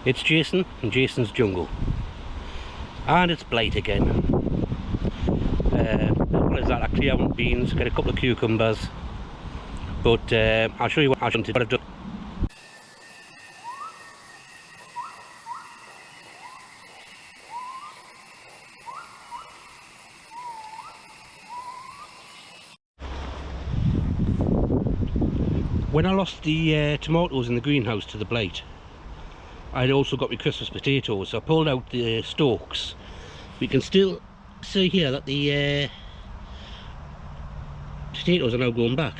It's Jason and Jason's Jungle, and it's Blight again. What is that? I clear out beans, get a couple of cucumbers, but I'll show you what I've done. When I lost the tomatoes in the greenhouse to the blight, I'd also got my Christmas potatoes, so I pulled out the stalks. We can still see here that the potatoes are now growing back.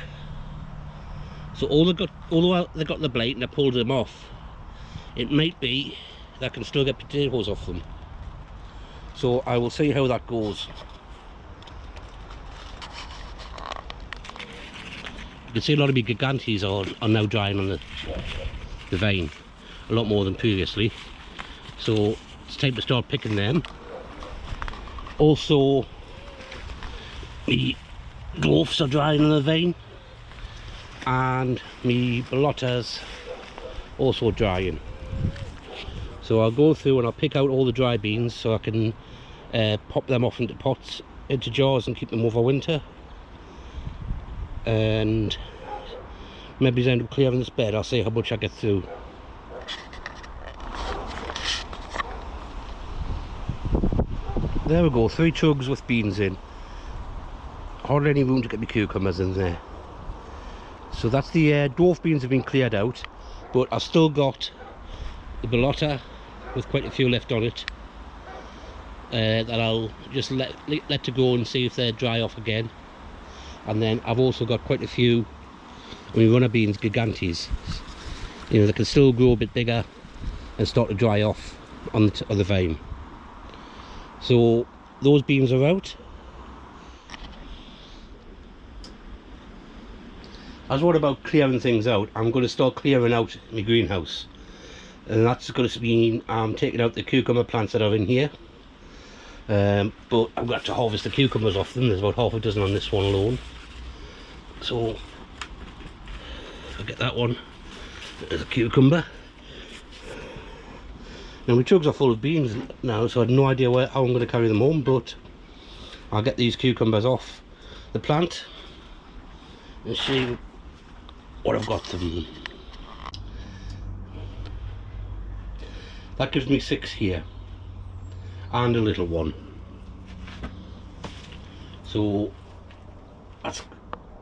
So although they got the blight and I pulled them off, it might be that I can still get potatoes off them. So I will see how that goes. You can see a lot of my gigantes are now drying on the vine, a lot more than previously. So it's time to start picking them. Also, the dwarfs are drying on the vine, and my bolottas also drying. So I'll go through and I'll pick out all the dry beans so I can pop them off into pots, into jars, and keep them over winter. And maybe end up clearing this bed. I'll see how much I get through. There we go, 3 chugs with beans in. Hardly any room to get my cucumbers in there. So that's the dwarf beans have been cleared out, but I've still got the bolotta with quite a few left on it, that I'll just let to go and see if they dry off again. And then I've also got quite a few runner beans, gigantes. You know, they can still grow a bit bigger and start to dry off on the vine. So those beans are out. As what about clearing things out, I'm going to start clearing out my greenhouse, and that's going to mean I'm taking out the cucumber plants that are in here. But I've got to harvest the cucumbers off them. There's about half a dozen on this one alone. So I'll get that one. There's a cucumber. Now my jugs are full of beans now, so I have no idea how I'm going to carry them home, but I'll get these cucumbers off the plant and see what I've got from them. That gives me 6 here, and a little one. So that's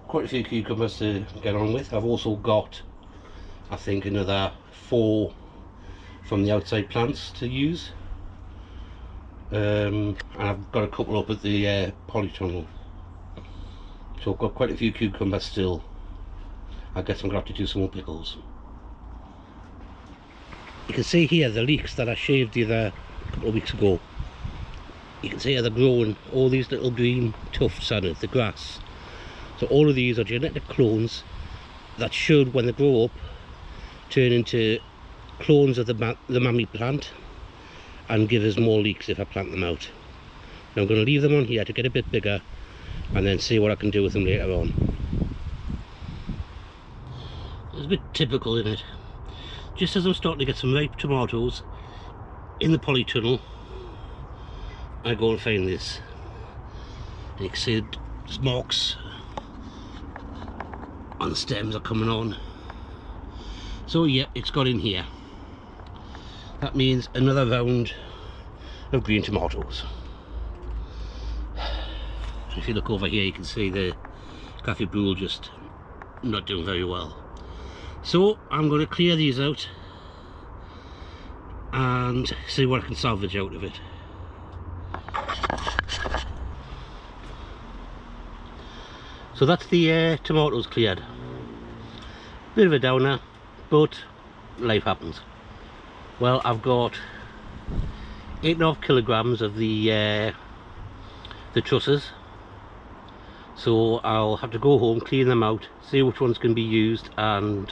quite a few cucumbers to get on with. I've also got, I think, another 4 from the outside plants to use, and I've got a couple up at the polytunnel. So I've got quite a few cucumbers still. I guess I'm going to have to do some more pickles. You can see here the leeks that I shaved the other couple of weeks ago. You can see how they're growing, all these little green tufts on it, the grass. So all of these are genetic clones that should, when they grow up, turn into clones of the mammy plant and give us more leeks if I plant them out. Now I'm going to leave them on here to get a bit bigger and then see what I can do with them later on. It's a bit typical, isn't it? Just as I'm starting to get some ripe tomatoes in the polytunnel, I go and find this. And you can see there's marks on the stems are coming on. So yeah, it's got in here. That means another round of green tomatoes. If you look over here, you can see the coffee brule just not doing very well. So I'm going to clear these out and see what I can salvage out of it. So that's the tomatoes cleared. Bit of a downer, but life happens. Well, I've got 8.5 kilograms of the trusses, so I'll have to go home, clean them out, see which ones can be used, and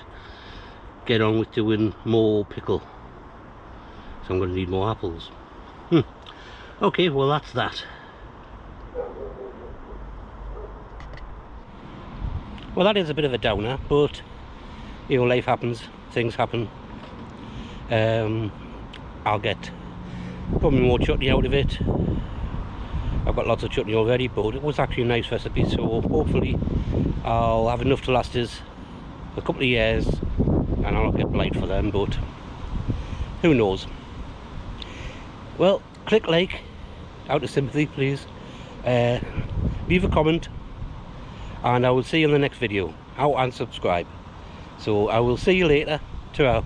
get on with doing more pickle. So I'm going to need more apples. Okay, well that's that. Well, that is a bit of a downer, but you know, life happens, things happen. I'll get probably more chutney out of it. I've got lots of chutney already, but it was actually a nice recipe, so hopefully I'll have enough to last us a couple of years, and I'll not get blight for them, but who knows. Well, click like out of sympathy, please. Leave a comment, and I will see you in the next video. And subscribe. So I will see you later. Ta-ra.